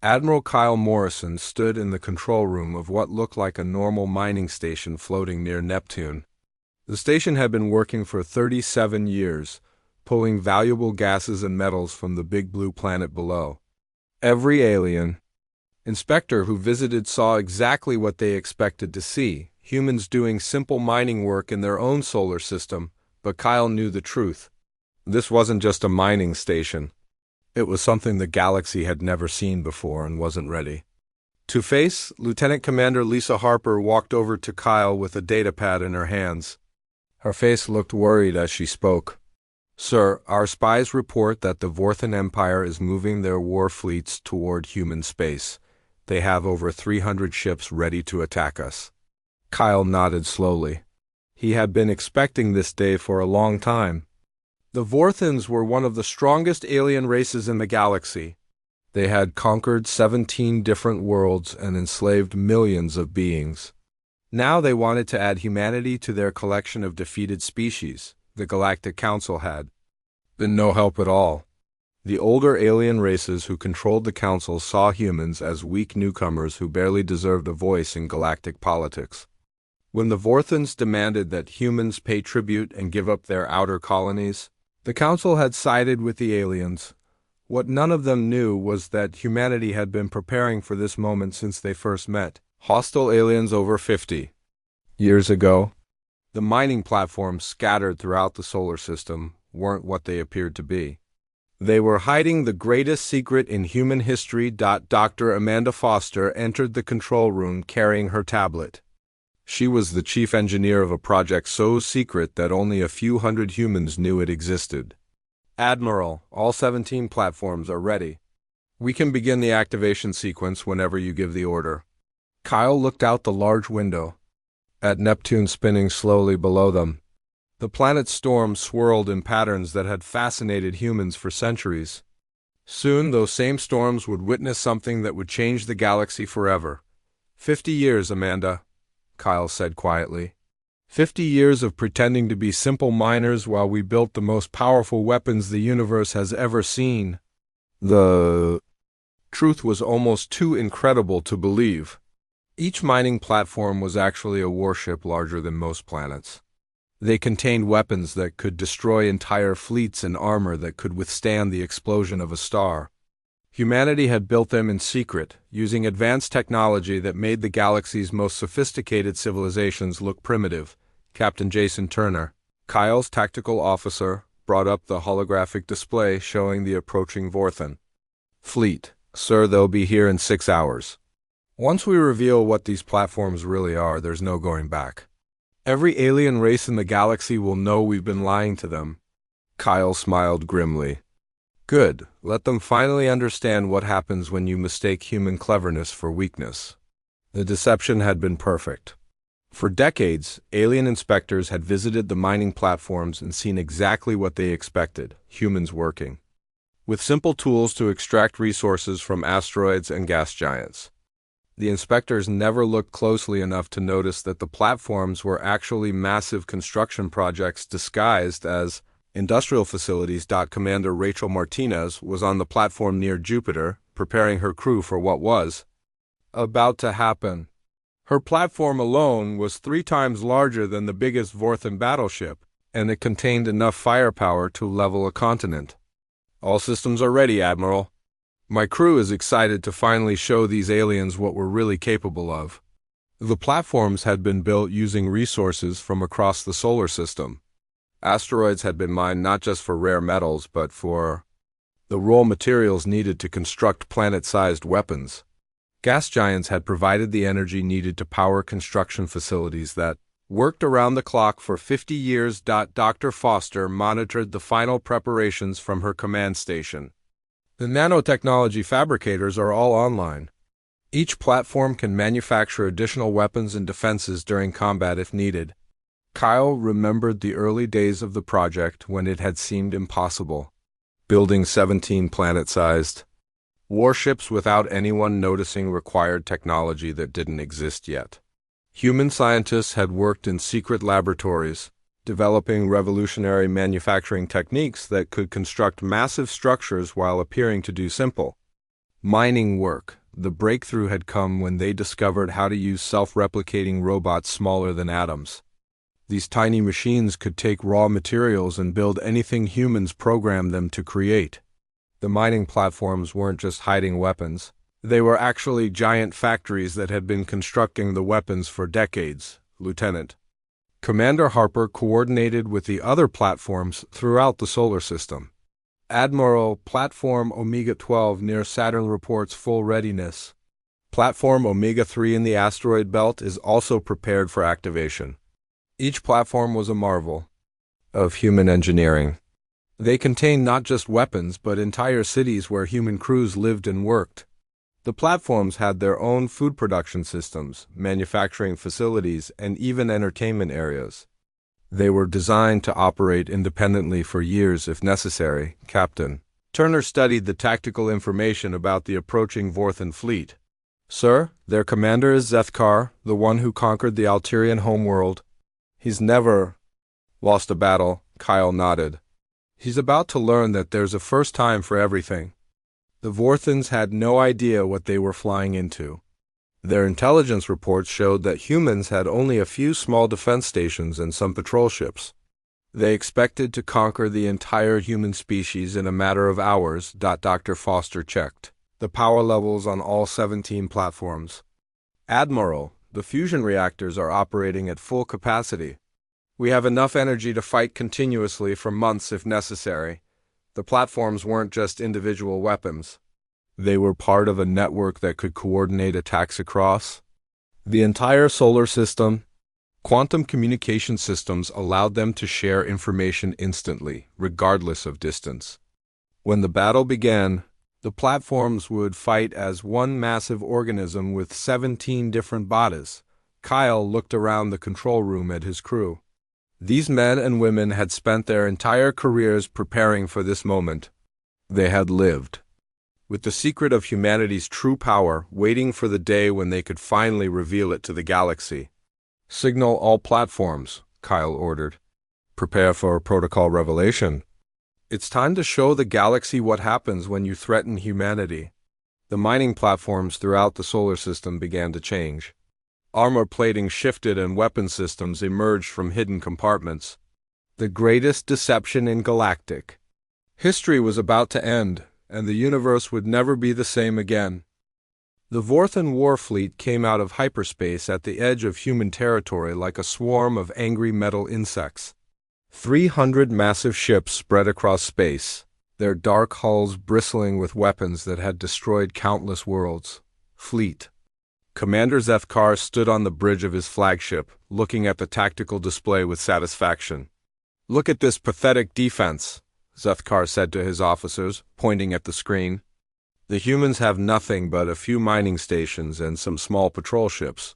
Admiral Kyle Morrison stood in the control room of what looked like a normal mining station floating near Neptune. The station had been working for 37 years, pulling valuable gases and metals from the big blue planet below. Every alien inspector who visited saw exactly what they expected to see, humans doing simple mining work in their own solar system, but Kyle knew the truth. This wasn't just a mining station. It was something the galaxy had never seen before and wasn't ready. To face, Lieutenant Commander Lisa Harper walked over to Kyle with a datapad in her hands. Her face looked worried as she spoke. "Sir, our spies report that the Vorthan Empire is moving their war fleets toward human space. They have over 300 ships ready to attack us." Kyle nodded slowly. He had been expecting this day for a long time. The Vorthans were one of the strongest alien races in the galaxy. They had conquered 17 different worlds and enslaved millions of beings. Now they wanted to add humanity to their collection of defeated species. The Galactic Council had been no help at all. The older alien races who controlled the Council saw humans as weak newcomers who barely deserved a voice in galactic politics. When the Vorthans demanded that humans pay tribute and give up their outer colonies, the Council had sided with the aliens. What none of them knew was that humanity had been preparing for this moment since they first met. Hostile aliens over 50 years ago. The mining platforms scattered throughout the solar system weren't what they appeared to be. They were hiding the greatest secret in human history. Dr. Amanda Foster entered the control room carrying her tablet. She was the chief engineer of a project so secret that only a few hundred humans knew it existed. "Admiral, all 17 platforms are ready. We can begin the activation sequence whenever you give the order." Kyle looked out the large window at Neptune spinning slowly below them. The planet's storm swirled in patterns that had fascinated humans for centuries. Soon those same storms would witness something that would change the galaxy forever. 50 years, Amanda," Kyle said quietly. 50 years of pretending to be simple miners while we built the most powerful weapons the universe has ever seen. The truth was almost too incredible to believe. Each mining platform was actually a warship larger than most planets. They contained weapons that could destroy entire fleets and armor that could withstand the explosion of a star. Humanity had built them in secret, using advanced technology that made the galaxy's most sophisticated civilizations look primitive. Captain Jason Turner, Kyle's tactical officer, brought up the holographic display showing the approaching Vorthan fleet. "Sir, they'll be here in 6 hours. Once we reveal what these platforms really are, there's no going back. Every alien race in the galaxy will know we've been lying to them." Kyle smiled grimly. "Good. Let them finally understand what happens when you mistake human cleverness for weakness." The deception had been perfect. For decades, alien inspectors had visited the mining platforms and seen exactly what they expected: humans working with simple tools to extract resources from asteroids and gas giants. The inspectors never looked closely enough to notice that the platforms were actually massive construction projects disguised as industrial facilities. Commander Rachel Martinez was on the platform near Jupiter, preparing her crew for what was about to happen. Her platform alone was 3 times larger than the biggest Vorthan battleship, and it contained enough firepower to level a continent. "All systems are ready, Admiral. My crew is excited to finally show these aliens what we're really capable of." The platforms had been built using resources from across the solar system. Asteroids had been mined not just for rare metals, but for the raw materials needed to construct planet-sized weapons. Gas giants had provided the energy needed to power construction facilities that worked around the clock for 50 years. Dr. Foster monitored the final preparations from her command station. "The nanotechnology fabricators are all online. Each platform can manufacture additional weapons and defenses during combat if needed." Kyle remembered the early days of the project when it had seemed impossible. Building 17 planet-sized warships without anyone noticing required technology that didn't exist yet. Human scientists had worked in secret laboratories, developing revolutionary manufacturing techniques that could construct massive structures while appearing to do simple Mining work. The breakthrough had come when they discovered how to use self-replicating robots smaller than atoms. These tiny machines could take raw materials and build anything humans programmed them to create. The mining platforms weren't just hiding weapons. They were actually giant factories that had been constructing the weapons for decades, Lieutenant. Commander Harper coordinated with the other platforms throughout the solar system. Admiral, Platform Omega-12 near Saturn reports full readiness. Platform Omega-3 in the asteroid belt is also prepared for activation. Each platform was a marvel of human engineering. They contained not just weapons, but entire cities where human crews lived and worked. The platforms had their own food production systems, manufacturing facilities, and even entertainment areas. They were designed to operate independently for years if necessary, Captain. Turner studied the tactical information about the approaching Vorthan fleet. Sir, their commander is Zethkar, the one who conquered the Alterian homeworld. He's never lost a battle, Kyle nodded. He's about to learn that there's a first time for everything. The Vorthans had no idea what they were flying into. Their intelligence reports showed that humans had only a few small defense stations and some patrol ships. They expected to conquer the entire human species in a matter of hours. Dr. Foster checked the power levels on all 17 platforms. Admiral, the fusion reactors are operating at full capacity. We have enough energy to fight continuously for months if necessary. The platforms weren't just individual weapons. They were part of a network that could coordinate attacks across the entire solar system. Quantum communication systems allowed them to share information instantly, regardless of distance. When the battle began, the platforms would fight as one massive organism with 17 different bodies. Kyle looked around the control room at his crew. These men and women had spent their entire careers preparing for this moment. They had lived with the secret of humanity's true power, waiting for the day when they could finally reveal it to the galaxy. Signal all platforms, Kyle ordered. Prepare for a protocol revelation. It's time to show the galaxy what happens when you threaten humanity. The mining platforms throughout the solar system began to change. Armor plating shifted and weapon systems emerged from hidden compartments. The greatest deception in galactic history was about to end, and the universe would never be the same again. The Vorthan war fleet came out of hyperspace at the edge of human territory like a swarm of angry metal insects. 300 massive ships spread across space, their dark hulls bristling with weapons that had destroyed countless worlds. Fleet. Commander Zethkar stood on the bridge of his flagship, looking at the tactical display with satisfaction. Look at this pathetic defense, Zethkar said to his officers, pointing at the screen. The humans have nothing but a few mining stations and some small patrol ships.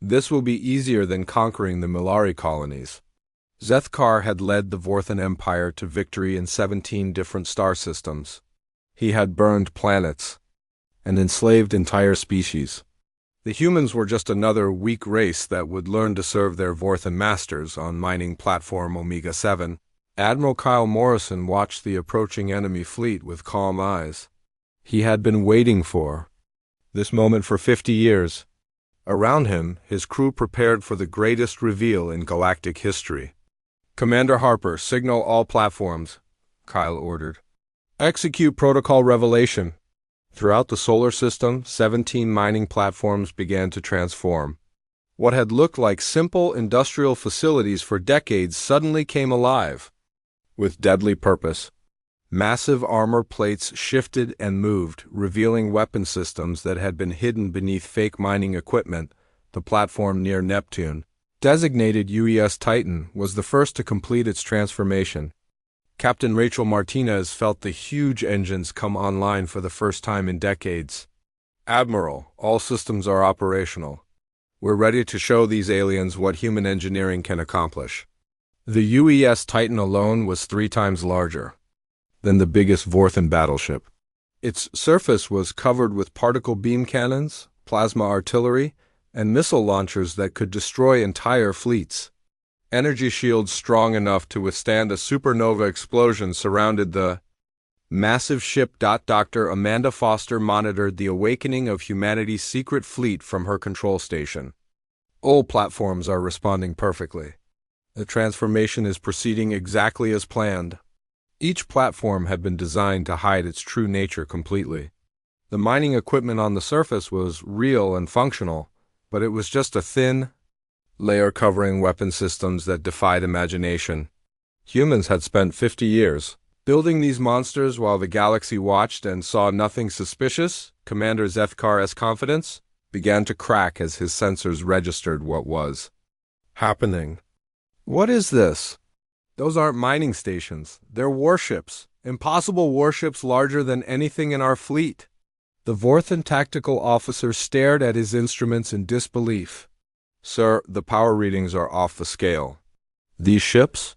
This will be easier than conquering the Milari colonies. Zethkar had led the Vorthan Empire to victory in 17 different star systems. He had burned planets and enslaved entire species. The humans were just another weak race that would learn to serve their Vorthan masters on mining platform Omega-7. Admiral Kyle Morrison watched the approaching enemy fleet with calm eyes. He had been waiting for this moment for 50 years. Around him, his crew prepared for the greatest reveal in galactic history. Commander Harper, signal all platforms, Kyle ordered. Execute protocol revelation. Throughout the solar system, 17 mining platforms began to transform. What had looked like simple industrial facilities for decades suddenly came alive with deadly purpose. Massive armor plates shifted and moved, revealing weapon systems that had been hidden beneath fake mining equipment. The platform near Neptune, designated UES Titan, was the first to complete its transformation. Captain Rachel Martinez felt the huge engines come online for the first time in decades. Admiral, all systems are operational. We're ready to show these aliens what human engineering can accomplish. The UES Titan alone was 3 times larger than the biggest Vorthan battleship. Its surface was covered with particle beam cannons, plasma artillery, and missile launchers that could destroy entire fleets. Energy shields strong enough to withstand a supernova explosion surrounded the Massive ship. Dr. Amanda Foster monitored the awakening of humanity's secret fleet from her control station. All platforms are responding perfectly. The transformation is proceeding exactly as planned. Each platform had been designed to hide its true nature completely. The mining equipment on the surface was real and functional, but it was just a thin layer covering weapon systems that defied imagination. Humans had spent 50 years building these monsters while the galaxy watched and saw nothing suspicious. Commander Zethkar's confidence began to crack as his sensors registered what was happening. What is this? Those aren't mining stations. They're warships. Impossible warships larger than anything in our fleet. The Vorthan tactical officer stared at his instruments in disbelief. Sir, the power readings are off the scale. These ships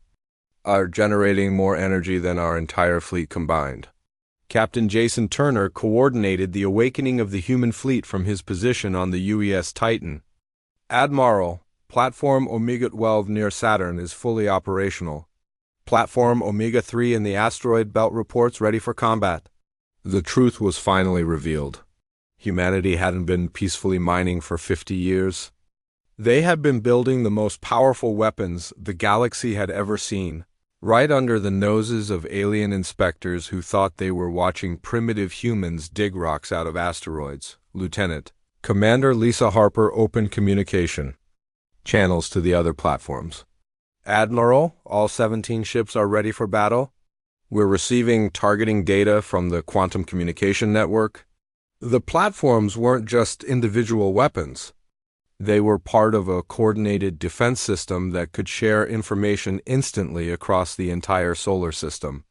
are generating more energy than our entire fleet combined. Captain Jason Turner coordinated the awakening of the human fleet from his position on the UES Titan. Admiral, Platform Omega-12 near Saturn is fully operational. Platform Omega-3 in the asteroid belt reports ready for combat. The truth was finally revealed. Humanity hadn't been peacefully mining for 50 years. They had been building the most powerful weapons the galaxy had ever seen, right under the noses of alien inspectors who thought they were watching primitive humans dig rocks out of asteroids. Lieutenant Commander Lisa Harper opened communication channels to the other platforms. Admiral, all 17 ships are ready for battle. We're receiving targeting data from the quantum communication network. The platforms weren't just individual weapons. They were part of a coordinated defense system that could share information instantly across the entire solar system.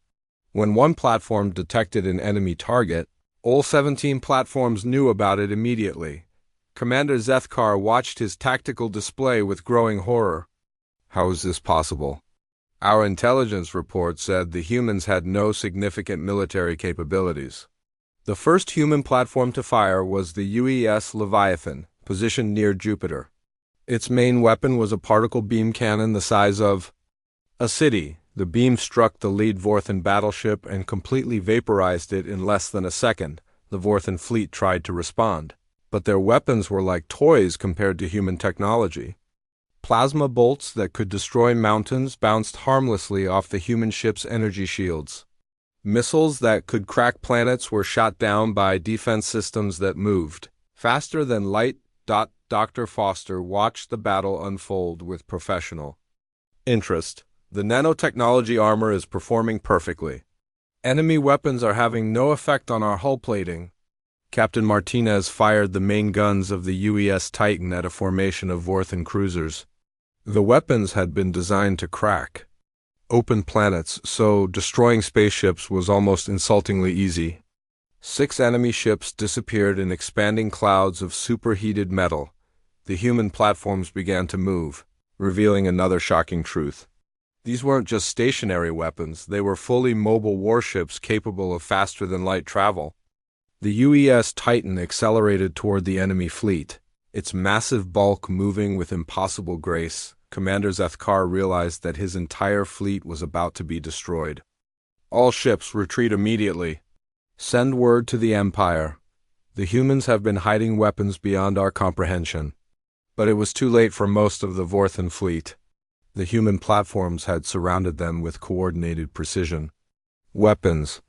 When one platform detected an enemy target, all 17 platforms knew about it immediately. Commander Zethkar watched his tactical display with growing horror. How is this possible? Our intelligence report said the humans had no significant military capabilities. The first human platform to fire was the UES Leviathan, positioned near Jupiter. Its main weapon was a particle beam cannon the size of a city. The beam struck the lead Vorthan battleship and completely vaporized it in less than a second. The Vorthan fleet tried to respond, but their weapons were like toys compared to human technology. Plasma bolts that could destroy mountains bounced harmlessly off the human ship's energy shields. Missiles that could crack planets were shot down by defense systems that moved faster than light. Dr. Foster watched the battle unfold with professional interest. The nanotechnology armor is performing perfectly. Enemy weapons are having no effect on our hull plating. Captain Martinez fired the main guns of the UES Titan at a formation of Vorthan cruisers. The weapons had been designed to crack open planets, so destroying spaceships was almost insultingly easy. 6 enemy ships disappeared in expanding clouds of superheated metal. The human platforms began to move, revealing another shocking truth. These weren't just stationary weapons, they were fully mobile warships capable of faster-than-light travel. The UES Titan accelerated toward the enemy fleet, its massive bulk moving with impossible grace. Commander Zethkar realized that his entire fleet was about to be destroyed. All ships retreat immediately. Send word to the Empire. The humans have been hiding weapons beyond our comprehension. But it was too late for most of the Vorthan fleet. The human platforms had surrounded them with coordinated precision. Weapons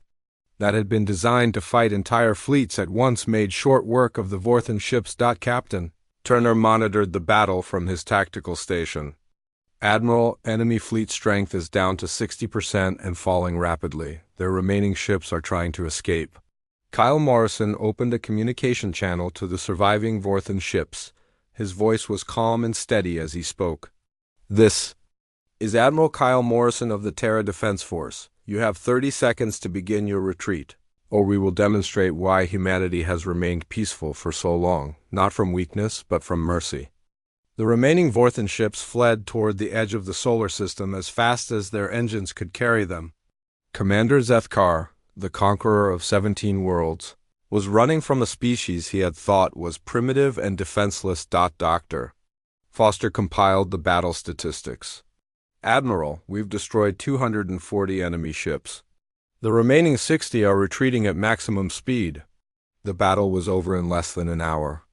that had been designed to fight entire fleets at once made short work of the Vorthan ships. Captain Turner monitored the battle from his tactical station. Admiral, enemy fleet strength is down to 60% and falling rapidly. Their remaining ships are trying to escape. Kyle Morrison opened a communication channel to the surviving Vorthan ships. His voice was calm and steady as he spoke. This is Admiral Kyle Morrison of the Terra Defense Force. You have 30 seconds to begin your retreat, or we will demonstrate why humanity has remained peaceful for so long, not from weakness, but from mercy. The remaining Vorthan ships fled toward the edge of the solar system as fast as their engines could carry them. Commander Zethkar, the conqueror of 17 worlds, was running from a species he had thought was primitive and defenseless. Dr. Foster compiled the battle statistics. Admiral, we've destroyed 240 enemy ships. The remaining 60 are retreating at maximum speed. The battle was over in less than an hour.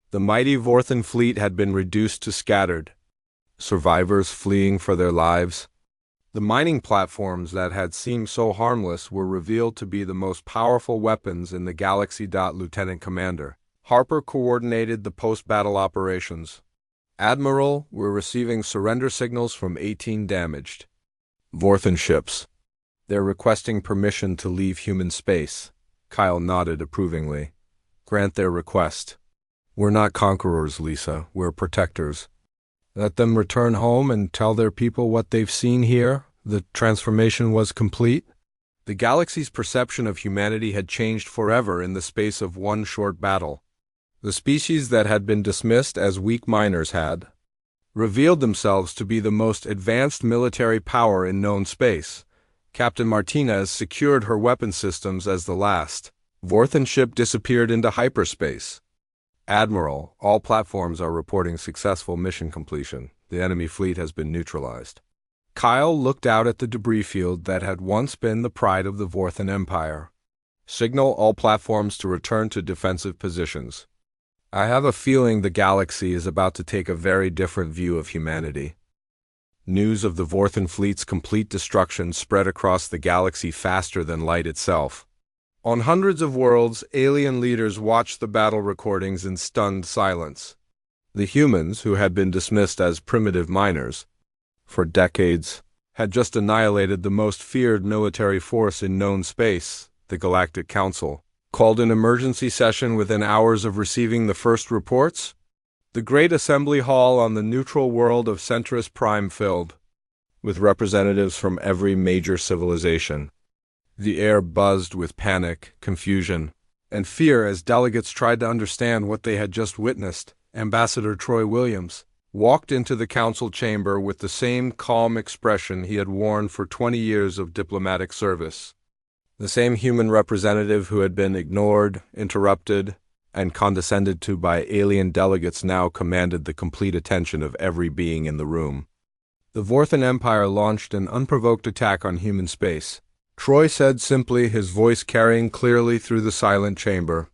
The mighty Vorthan fleet had been reduced to scattered survivors fleeing for their lives. The mining platforms that had seemed so harmless were revealed to be the most powerful weapons in the galaxy. Lieutenant Commander Harper coordinated the post-battle operations. Admiral, we're receiving surrender signals from 18 damaged Vorthan ships. They're requesting permission to leave human space. Kyle nodded approvingly. Grant their request. We're not conquerors, Lisa. We're protectors. Let them return home and tell their people what they've seen here. The transformation was complete. The galaxy's perception of humanity had changed forever in the space of one short battle. The species that had been dismissed as weak miners had revealed themselves to be the most advanced military power in known space. Captain Martinez secured her weapon systems as the last Vorthan ship disappeared into hyperspace. Admiral, all platforms are reporting successful mission completion. The enemy fleet has been neutralized. Kyle looked out at the debris field that had once been the pride of the Vorthan Empire. Signal all platforms to return to defensive positions. I have a feeling the galaxy is about to take a very different view of humanity. News of the Vorthan fleet's complete destruction spread across the galaxy faster than light itself. On hundreds of worlds, alien leaders watched the battle recordings in stunned silence. The humans, who had been dismissed as primitive miners for decades, had just annihilated the most feared military force in known space. The Galactic Council called an emergency session within hours of receiving the first reports. The great assembly hall on the neutral world of Centris Prime filled with representatives from every major civilization. The air buzzed with panic, confusion, and fear as delegates tried to understand what they had just witnessed. Ambassador Troy Williams walked into the council chamber with the same calm expression he had worn for 20 years of diplomatic service. The same human representative who had been ignored, interrupted, and condescended to by alien delegates now commanded the complete attention of every being in the room. The Vorthan Empire launched an unprovoked attack on human space. Troy said simply, his voice carrying clearly through the silent chamber.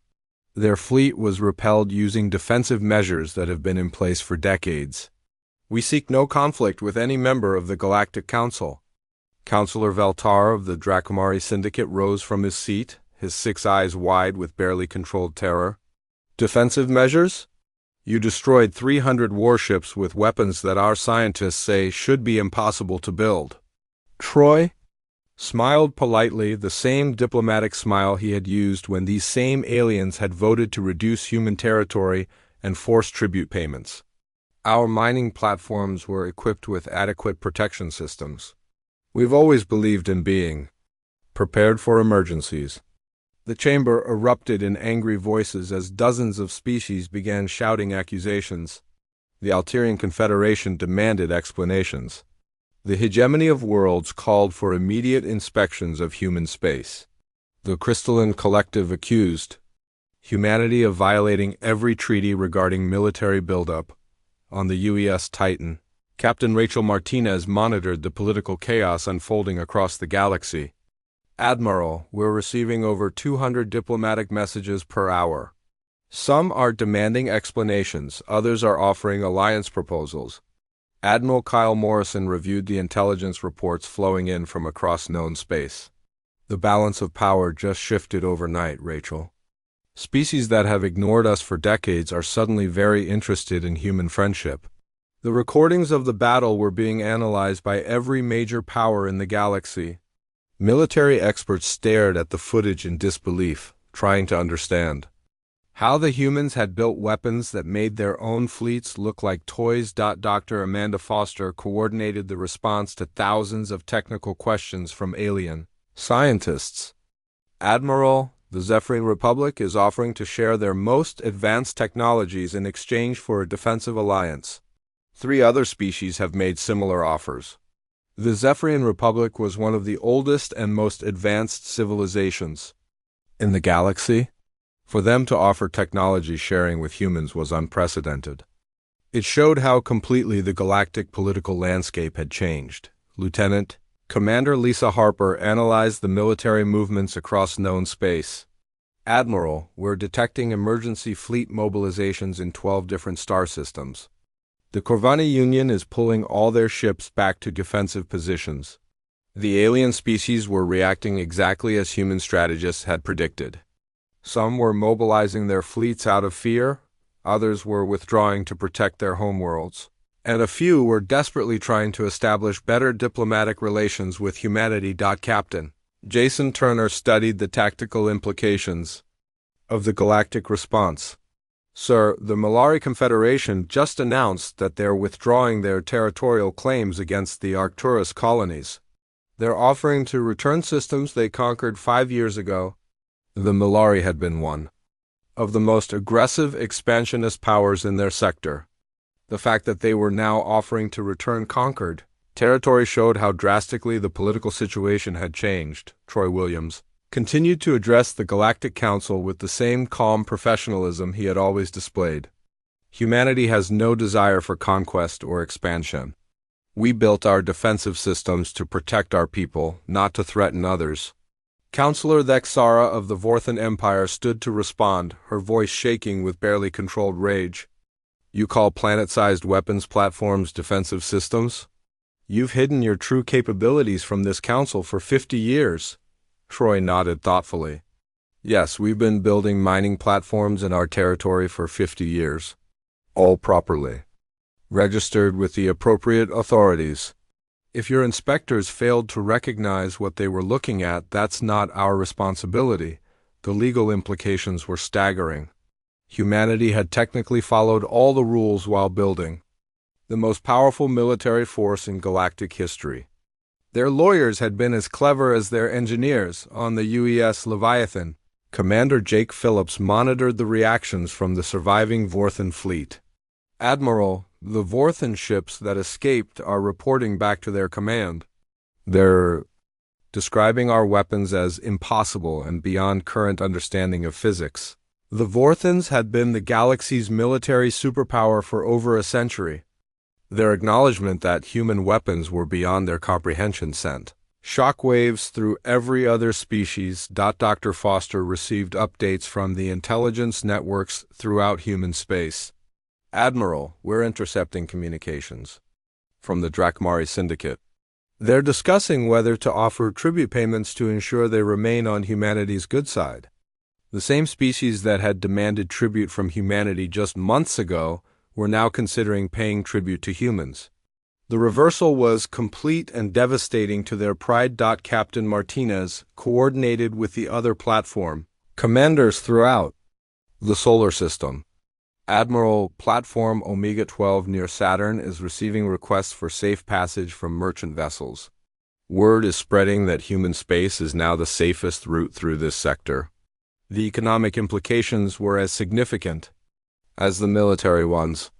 Their fleet was repelled using defensive measures that have been in place for decades. We seek no conflict with any member of the Galactic Council. Councillor Veltar of the Dracomari Syndicate rose from his seat, his 6 eyes wide with barely controlled terror. Defensive measures? You destroyed 300 warships with weapons that our scientists say should be impossible to build. Troy smiled politely, the same diplomatic smile he had used when these same aliens had voted to reduce human territory and force tribute payments. Our mining platforms were equipped with adequate protection systems. We've always believed in being prepared for emergencies. The chamber erupted in angry voices as dozens of species began shouting accusations. The Alterian Confederation demanded explanations. The hegemony of worlds called for immediate inspections of human space. The Crystalline Collective accused humanity of violating every treaty regarding military buildup on the UES Titan. Captain Rachel Martinez monitored the political chaos unfolding across the galaxy. Admiral, we're receiving over 200 diplomatic messages per hour. Some are demanding explanations, others are offering alliance proposals. Admiral Kyle Morrison reviewed the intelligence reports flowing in from across known space. The balance of power just shifted overnight, Rachel. Species that have ignored us for decades are suddenly very interested in human friendship. The recordings of the battle were being analyzed by every major power in the galaxy. Military experts stared at the footage in disbelief, trying to understand how the humans had built weapons that made their own fleets look like toys. Dr. Amanda Foster coordinated the response to thousands of technical questions from alien scientists. Admiral, the Zephyrian Republic is offering to share their most advanced technologies in exchange for a defensive alliance. 3 other species have made similar offers. The Zephyrian Republic was one of the oldest and most advanced civilizations in the galaxy. For them to offer technology sharing with humans was unprecedented. It showed how completely the galactic political landscape had changed. Lieutenant, Commander Lisa Harper analyzed the military movements across known space. Admiral, we're detecting emergency fleet mobilizations in 12 different star systems. The Corvani Union is pulling all their ships back to defensive positions. The alien species were reacting exactly as human strategists had predicted. Some were mobilizing their fleets out of fear, others were withdrawing to protect their homeworlds, and a few were desperately trying to establish better diplomatic relations with humanity. Captain Jason Turner studied the tactical implications of the galactic response. Sir, the Malari Confederation just announced that they're withdrawing their territorial claims against the Arcturus colonies. They're offering to return systems they conquered 5 years ago. The Malari had been one of the most aggressive expansionist powers in their sector. The fact that they were now offering to return conquered territory showed how drastically the political situation had changed. Troy Williams continued to address the Galactic Council with the same calm professionalism he had always displayed. Humanity has no desire for conquest or expansion. We built our defensive systems to protect our people, not to threaten others. Counselor Thexara of the Vorthan Empire stood to respond, her voice shaking with barely controlled rage. You call planet-sized weapons platforms defensive systems? You've hidden your true capabilities from this council for 50 years. Troy nodded thoughtfully. Yes, we've been building mining platforms in our territory for 50 years. All properly registered with the appropriate authorities. If your inspectors failed to recognize what they were looking at, that's not our responsibility. The legal implications were staggering. Humanity had technically followed all the rules while building the most powerful military force in galactic history. Their lawyers had been as clever as their engineers on the UES Leviathan. Commander Jake Phillips monitored the reactions from the surviving Vorthan fleet. Admiral, the Vorthan ships that escaped are reporting back to their command. They're describing our weapons as impossible and beyond current understanding of physics. The Vorthans had been the galaxy's military superpower for over a century. Their acknowledgement that human weapons were beyond their comprehension sent shockwaves through every other species. Dr. Foster received updates from the intelligence networks throughout human space. Admiral, we're intercepting communications from the Drakmari Syndicate. They're discussing whether to offer tribute payments to ensure they remain on humanity's good side. The same species that had demanded tribute from humanity just months ago were now considering paying tribute to humans. The reversal was complete and devastating to their pride. Captain Martinez coordinated with the other platform commanders throughout the solar system. Admiral, Platform Omega-12 near Saturn is receiving requests for safe passage from merchant vessels. Word is spreading that human space is now the safest route through this sector. The economic implications were as significant as the military ones.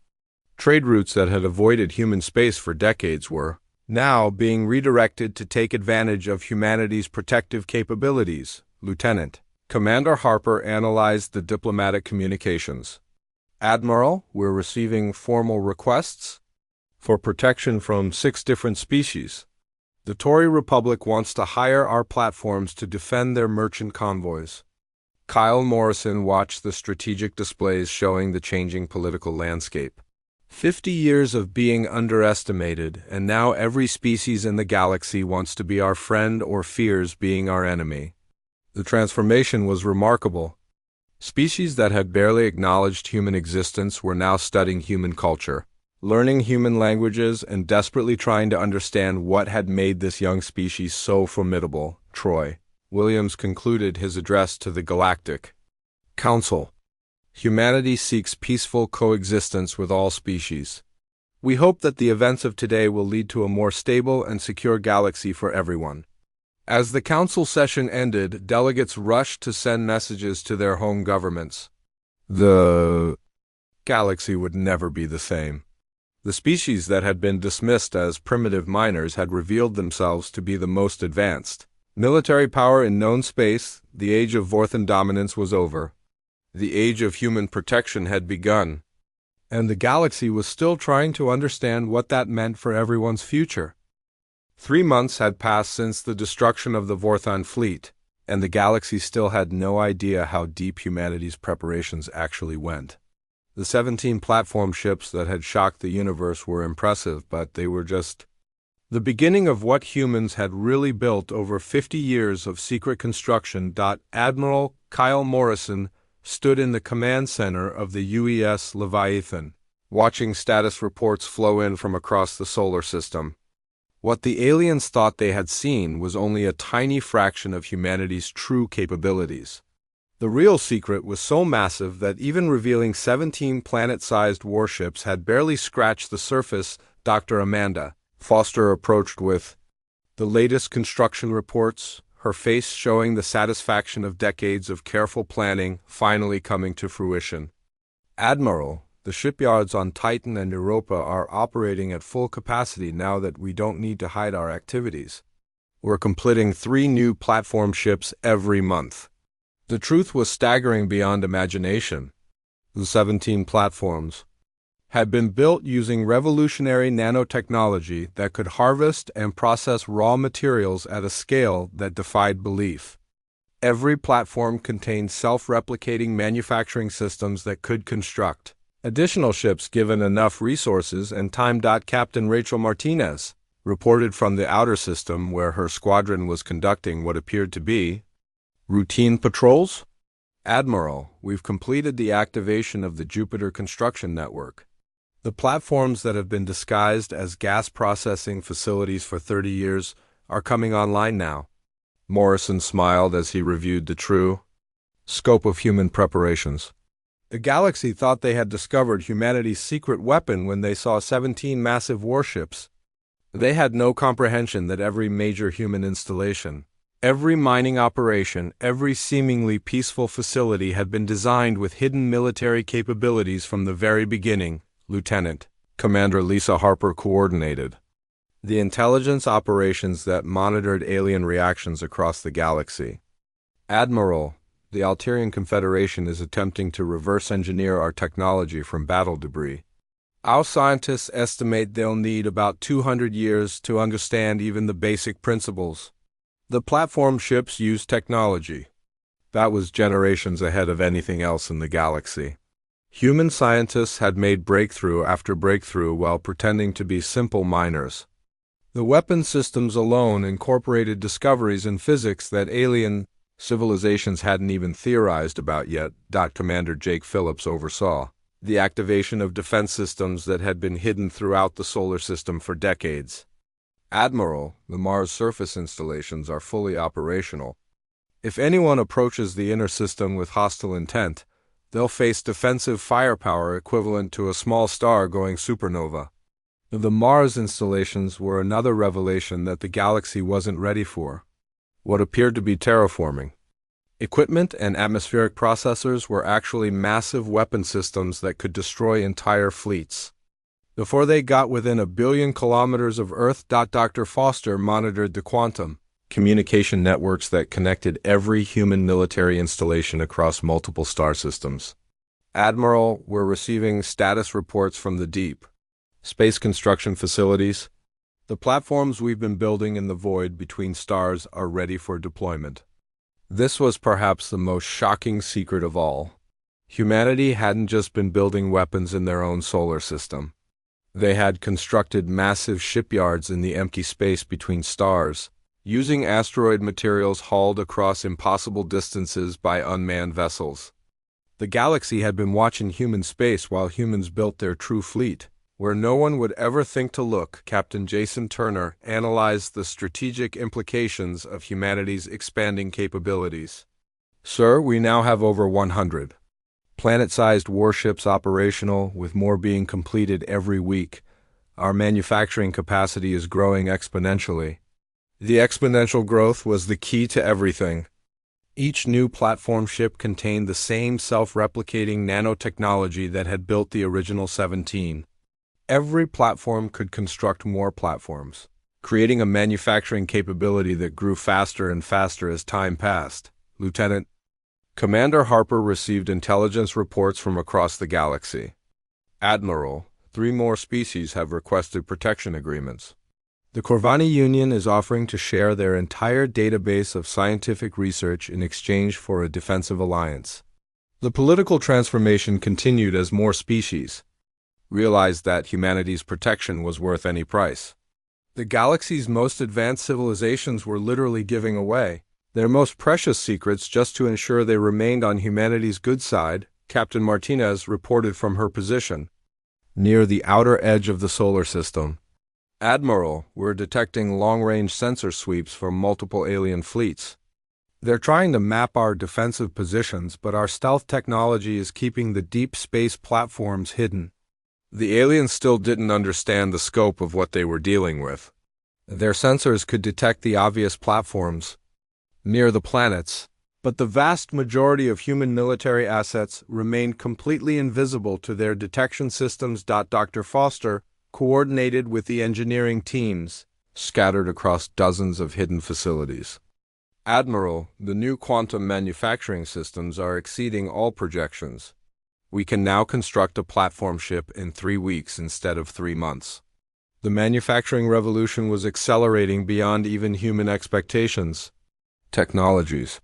Trade routes that had avoided human space for decades were now being redirected to take advantage of humanity's protective capabilities. Lieutenant Commander Harper analyzed the diplomatic communications. Admiral, we're receiving formal requests for protection from 6 different species. The Tory Republic wants to hire our platforms to defend their merchant convoys. Kyle Morrison watched the strategic displays showing the changing political landscape. 50 years of being underestimated, and now every species in the galaxy wants to be our friend or fears being our enemy. The transformation was remarkable. Species that had barely acknowledged human existence were now studying human culture, learning human languages, and desperately trying to understand what had made this young species so formidable. Troy Williams concluded his address to the Galactic Council. Humanity seeks peaceful coexistence with all species. We hope that the events of today will lead to a more stable and secure galaxy for everyone. As the council session ended, delegates rushed to send messages to their home governments. The galaxy would never be the same. The species that had been dismissed as primitive miners had revealed themselves to be the most advanced. Military power in known space, the age of Vorthan dominance was over. The age of human protection had begun, and the galaxy was still trying to understand what that meant for everyone's future. 3 months had passed since the destruction of the Vorthon fleet, and the galaxy still had no idea how deep humanity's preparations actually went. The 17 platform ships that had shocked the universe were impressive, but they were just the beginning of what humans had really built over 50 years of secret construction. Admiral Kyle Morrison stood in the command center of the UES Leviathan, watching status reports flow in from across the solar system. What the aliens thought they had seen was only a tiny fraction of humanity's true capabilities. The real secret was so massive that even revealing 17 planet-sized warships had barely scratched the surface. Dr. Amanda Foster approached with the latest construction reports, her face showing the satisfaction of decades of careful planning finally coming to fruition. Admiral, the shipyards on Titan and Europa are operating at full capacity now that we don't need to hide our activities. We're completing 3 new platform ships every month. The truth was staggering beyond imagination. The 17 platforms had been built using revolutionary nanotechnology that could harvest and process raw materials at a scale that defied belief. Every platform contained self-replicating manufacturing systems that could construct additional ships given enough resources and time. Captain Rachel Martinez reported from the outer system where her squadron was conducting what appeared to be routine patrols. Admiral, we've completed the activation of the Jupiter construction network. The platforms that have been disguised as gas processing facilities for 30 years are coming online now. Morrison smiled as he reviewed the true scope of human preparations. The galaxy thought they had discovered humanity's secret weapon when they saw 17 massive warships. They had no comprehension that every major human installation, every mining operation, every seemingly peaceful facility had been designed with hidden military capabilities from the very beginning. Lieutenant Commander Lisa Harper coordinated the intelligence operations that monitored alien reactions across the galaxy. Admiral, the Altarian Confederation is attempting to reverse engineer our technology from battle debris. Our scientists estimate they'll need about 200 years to understand even the basic principles. The platform ships use technology that was generations ahead of anything else in the galaxy. Human scientists had made breakthrough after breakthrough while pretending to be simple miners. The weapon systems alone incorporated discoveries in physics that alien civilizations hadn't even theorized about yet. Commander Jake Phillips oversaw the activation of defense systems that had been hidden throughout the solar system for decades. Admiral, the Mars surface installations are fully operational. If anyone approaches the inner system with hostile intent, they'll face defensive firepower equivalent to a small star going supernova. The Mars installations were another revelation that the galaxy wasn't ready for. What appeared to be terraforming equipment and atmospheric processors were actually massive weapon systems that could destroy entire fleets. Before they got within 1 billion kilometers of Earth. Dr. Foster monitored the quantum communication networks that connected every human military installation across multiple star systems. Admiral, we're receiving status reports from the deep space construction facilities. The platforms we've been building in the void between stars are ready for deployment. This was perhaps the most shocking secret of all. Humanity hadn't just been building weapons in their own solar system. They had constructed massive shipyards in the empty space between stars, using asteroid materials hauled across impossible distances by unmanned vessels. The galaxy had been watching human space while humans built their true fleet. Where no one would ever think to look, Captain Jason Turner analyzed the strategic implications of humanity's expanding capabilities. Sir, we now have over 100 planet-sized warships operational, with more being completed every week. Our manufacturing capacity is growing exponentially. The exponential growth was the key to everything. Each new platform ship contained the same self-replicating nanotechnology that had built the original 17. Every platform could construct more platforms, creating a manufacturing capability that grew faster and faster as time passed. Lieutenant Commander Harper received intelligence reports from across the galaxy. Admiral, 3 more species have requested protection agreements. The Corvani Union is offering to share their entire database of scientific research in exchange for a defensive alliance. The political transformation continued as more species realized that humanity's protection was worth any price. The galaxy's most advanced civilizations were literally giving away their most precious secrets just to ensure they remained on humanity's good side, Captain Martinez reported from her position near the outer edge of the solar system. Admiral, we're detecting long-range sensor sweeps from multiple alien fleets. They're trying to map our defensive positions, but our stealth technology is keeping the deep space platforms hidden. The aliens still didn't understand the scope of what they were dealing with. Their sensors could detect the obvious platforms near the planets, but the vast majority of human military assets remained completely invisible to their detection systems. Dr. Foster coordinated with the engineering teams scattered across dozens of hidden facilities. Admiral, the new quantum manufacturing systems are exceeding all projections. We can now construct a platform ship in 3 weeks instead of 3 months. The manufacturing revolution was accelerating beyond even human expectations. Technologies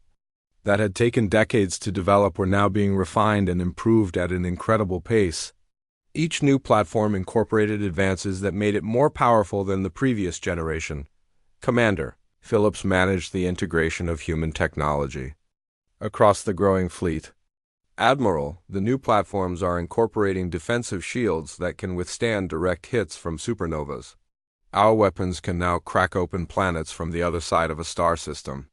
that had taken decades to develop were now being refined and improved at an incredible pace. Each new platform incorporated advances that made it more powerful than the previous generation. Commander Phillips managed the integration of human technology across the growing fleet. Admiral, the new platforms are incorporating defensive shields that can withstand direct hits from supernovas. Our weapons can now crack open planets from the other side of a star system.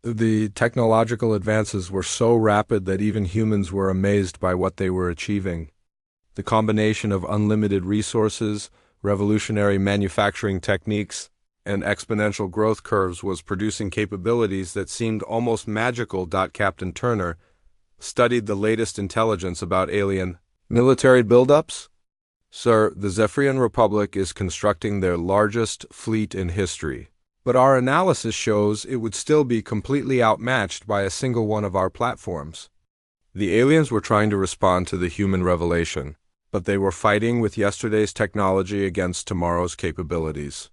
The technological advances were so rapid that even humans were amazed by what they were achieving. The combination of unlimited resources, revolutionary manufacturing techniques, and exponential growth curves was producing capabilities that seemed almost magical. Captain Turner studied the latest intelligence about alien military buildups. Sir, the Zephyrian Republic is constructing their largest fleet in history, but our analysis shows it would still be completely outmatched by a single one of our platforms. The aliens were trying to respond to the human revelation, but they were fighting with yesterday's technology against tomorrow's capabilities.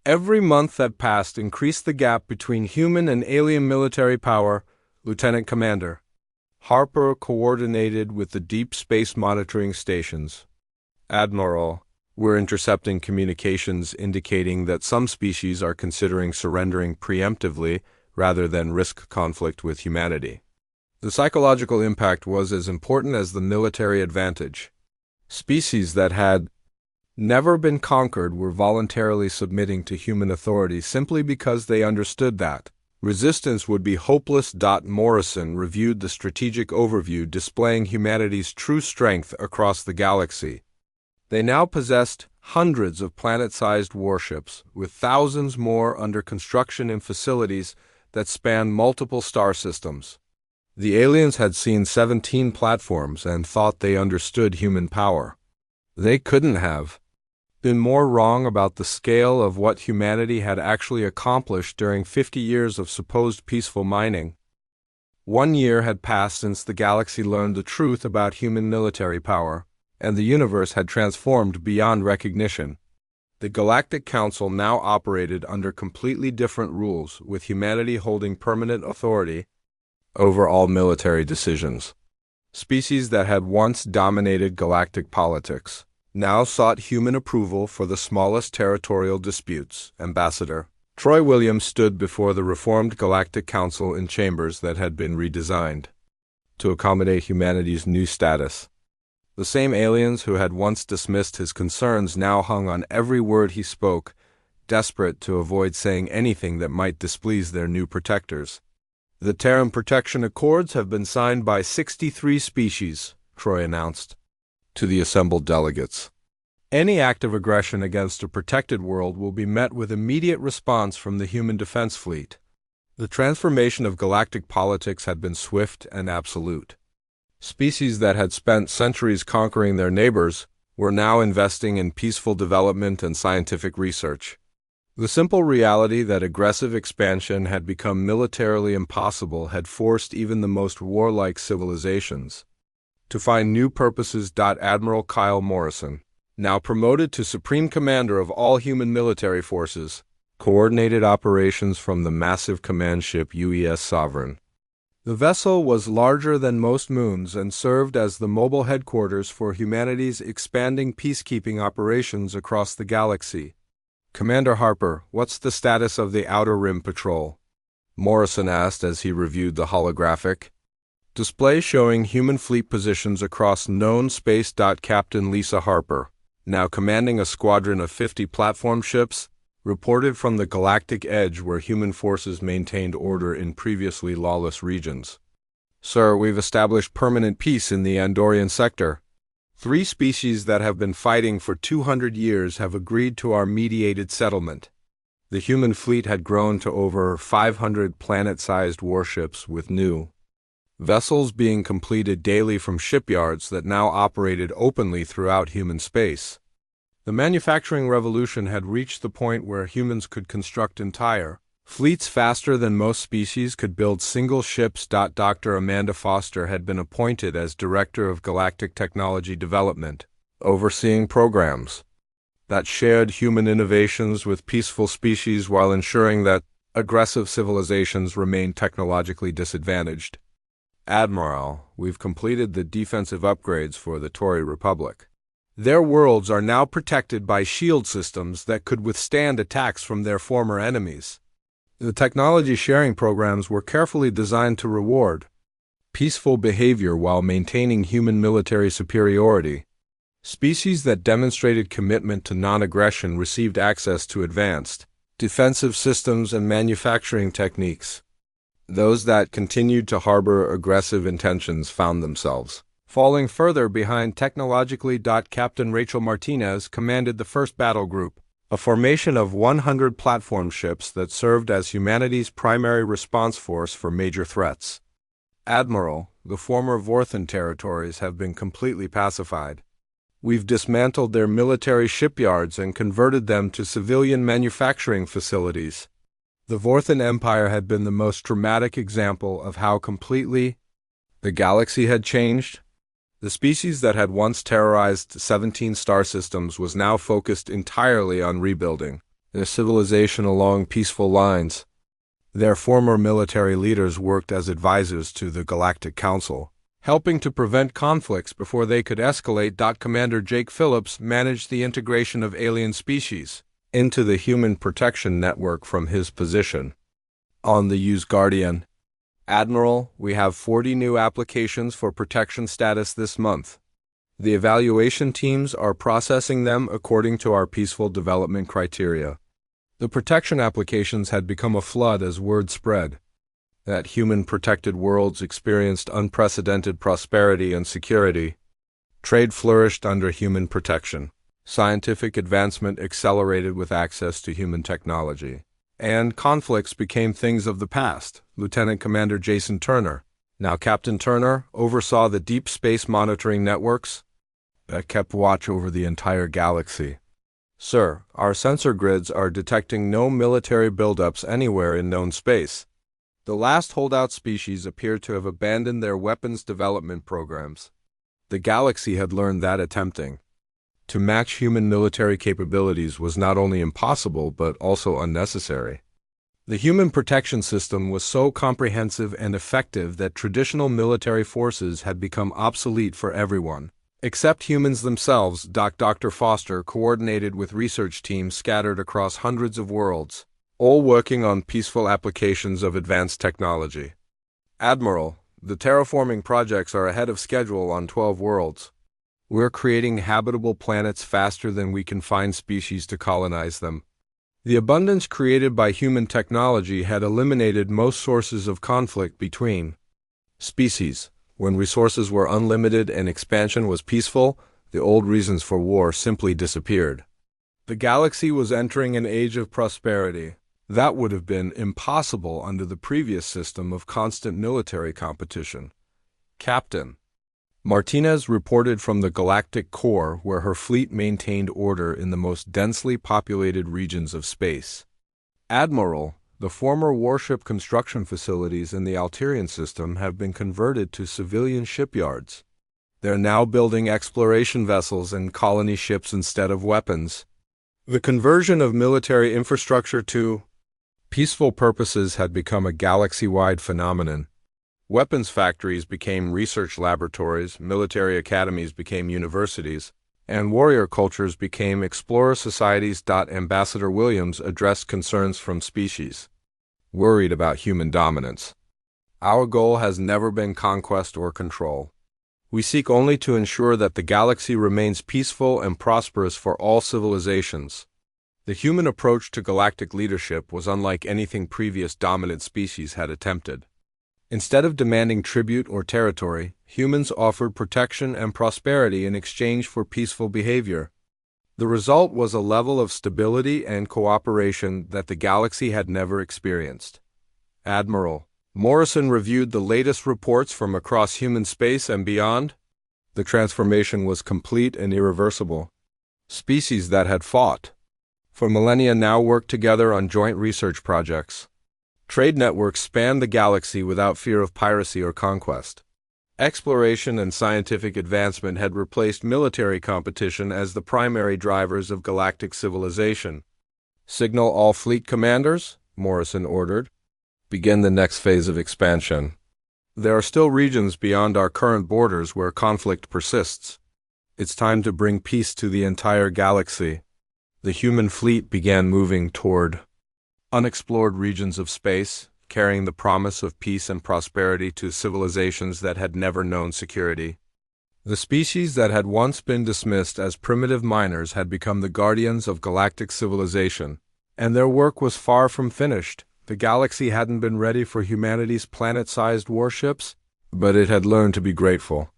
Every month that passed increased the gap between human and alien military power. Lieutenant Commander Harper coordinated with the deep space monitoring stations. Admiral, we're intercepting communications indicating that some species are considering surrendering preemptively rather than risk conflict with humanity. The psychological impact was as important as the military advantage. Species that had never been conquered were voluntarily submitting to human authority simply because they understood that resistance would be hopeless. Morrison reviewed the strategic overview displaying humanity's true strength across the galaxy. They now possessed hundreds of planet-sized warships, with thousands more under construction in facilities that spanned multiple star systems. The aliens had seen 17 platforms and thought they understood human power. They couldn't have been more wrong about the scale of what humanity had actually accomplished during 50 years of supposed peaceful mining. 1 year had passed since the galaxy learned the truth about human military power, and the universe had transformed beyond recognition. The Galactic Council now operated under completely different rules, with humanity holding permanent authority over all military decisions. Species that had once dominated galactic politics now sought human approval for the smallest territorial disputes. Ambassador Troy Williams stood before the reformed Galactic Council in chambers that had been redesigned to accommodate humanity's new status. The same aliens who had once dismissed his concerns now hung on every word he spoke, desperate to avoid saying anything that might displease their new protectors. The Terran Protection Accords have been signed by 63 species, Troy announced to the assembled delegates. Any act of aggression against a protected world will be met with immediate response from the human defense fleet. The transformation of galactic politics had been swift and absolute. Species that had spent centuries conquering their neighbors were now investing in peaceful development and scientific research. The simple reality that aggressive expansion had become militarily impossible had forced even the most warlike civilizations to find new purposes. Admiral Kyle Morrison now promoted to Supreme Commander of all human military forces, coordinated operations from the massive command ship UES Sovereign. The vessel was larger than most moons and served as the mobile headquarters for humanity's expanding peacekeeping operations across the galaxy. "Commander Harper, what's the status of the Outer Rim Patrol?" Morrison asked as he reviewed the holographic display showing human fleet positions across known space. Captain Lisa Harper, now commanding a squadron of 50 platform ships, reported from the Galactic Edge where human forces maintained order in previously lawless regions. "Sir, we've established permanent peace in the Andorian sector. 3 species that have been fighting for 200 years have agreed to our mediated settlement." The human fleet had grown to over 500 planet-sized warships, with new vessels being completed daily from shipyards that now operated openly throughout human space. The manufacturing revolution had reached the point where humans could construct entire fleets faster than most species could build single ships. Dr. Amanda Foster had been appointed as Director of Galactic Technology Development, overseeing programs that shared human innovations with peaceful species while ensuring that aggressive civilizations remained technologically disadvantaged. "Admiral, we've completed the defensive upgrades for the Tory Republic. Their worlds are now protected by shield systems that could withstand attacks from their former enemies. The technology sharing programs were carefully designed to reward peaceful behavior while maintaining human military superiority. Species that demonstrated commitment to non-aggression received access to advanced defensive systems and manufacturing techniques. Those that continued to harbor aggressive intentions found themselves falling further behind technologically. Captain Rachel Martinez commanded the first battle group, a formation of 100 platform ships that served as humanity's primary response force for major threats. "Admiral, the former Vorthan territories have been completely pacified. We've dismantled their military shipyards and converted them to civilian manufacturing facilities." The Vorthan Empire had been the most dramatic example of how completely the galaxy had changed. The species that had once terrorized 17 star systems was now focused entirely on rebuilding their civilization along peaceful lines. Their former military leaders worked as advisors to the Galactic Council, helping to prevent conflicts before they could escalate. Commander Jake Phillips managed the integration of alien species into the human protection network from his position on the Use Guardian. "Admiral, we have 40 new applications for protection status this month. The evaluation teams are processing them according to our peaceful development criteria." The protection applications had become a flood as word spread that human-protected worlds experienced unprecedented prosperity and security. Trade flourished under human protection. Scientific advancement accelerated with access to human technology. And conflicts became things of the past. Lieutenant Commander Jason Turner, now Captain Turner, oversaw the deep space monitoring networks that kept watch over the entire galaxy. "Sir, our sensor grids are detecting no military buildups anywhere in known space. The last holdout species appear to have abandoned their weapons development programs." The galaxy had learned that attempting to match human military capabilities was not only impossible but also unnecessary. The human protection system was so comprehensive and effective that traditional military forces had become obsolete for everyone, except humans themselves. Dr. Foster coordinated with research teams scattered across hundreds of worlds, all working on peaceful applications of advanced technology. "Admiral, the terraforming projects are ahead of schedule on 12 worlds. We're creating habitable planets faster than we can find species to colonize them." The abundance created by human technology had eliminated most sources of conflict between species. When resources were unlimited and expansion was peaceful, the old reasons for war simply disappeared. The galaxy was entering an age of prosperity. That would have been impossible under the previous system of constant military competition. "Captain." Martinez reported from the galactic core where her fleet maintained order in the most densely populated regions of space. "Admiral, the former warship construction facilities in the Alterian system have been converted to civilian shipyards. They're now building exploration vessels and colony ships instead of weapons. The conversion of military infrastructure to peaceful purposes had become a galaxy-wide phenomenon. Weapons factories became research laboratories, military academies became universities, and warrior cultures became explorer societies. Ambassador Williams addressed concerns from species worried about human dominance. Our goal has never been conquest or control. We seek only to ensure that the galaxy remains peaceful and prosperous for all civilizations. The human approach to galactic leadership was unlike anything previous dominant species had attempted. Instead of demanding tribute or territory, humans offered protection and prosperity in exchange for peaceful behavior. The result was a level of stability and cooperation that the galaxy had never experienced. Admiral Morrison reviewed the latest reports from across human space and beyond. The transformation was complete and irreversible. Species that had fought for millennia now worked together on joint research projects. Trade networks spanned the galaxy without fear of piracy or conquest. Exploration and scientific advancement had replaced military competition as the primary drivers of galactic civilization. Signal all fleet commanders, Morrison ordered. Begin the next phase of expansion. There are still regions beyond our current borders where conflict persists. It's time to bring peace to the entire galaxy. The human fleet began moving toward unexplored regions of space, carrying the promise of peace and prosperity to civilizations that had never known security. The species that had once been dismissed as primitive miners had become the guardians of galactic civilization, and their work was far from finished. The galaxy hadn't been ready for humanity's planet-sized warships, but it had learned to be grateful.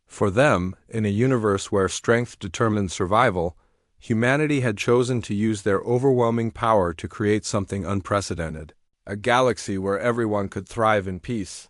For them, in a universe where strength determined survival, humanity had chosen to use their overwhelming power to create something unprecedented, a galaxy where everyone could thrive in peace.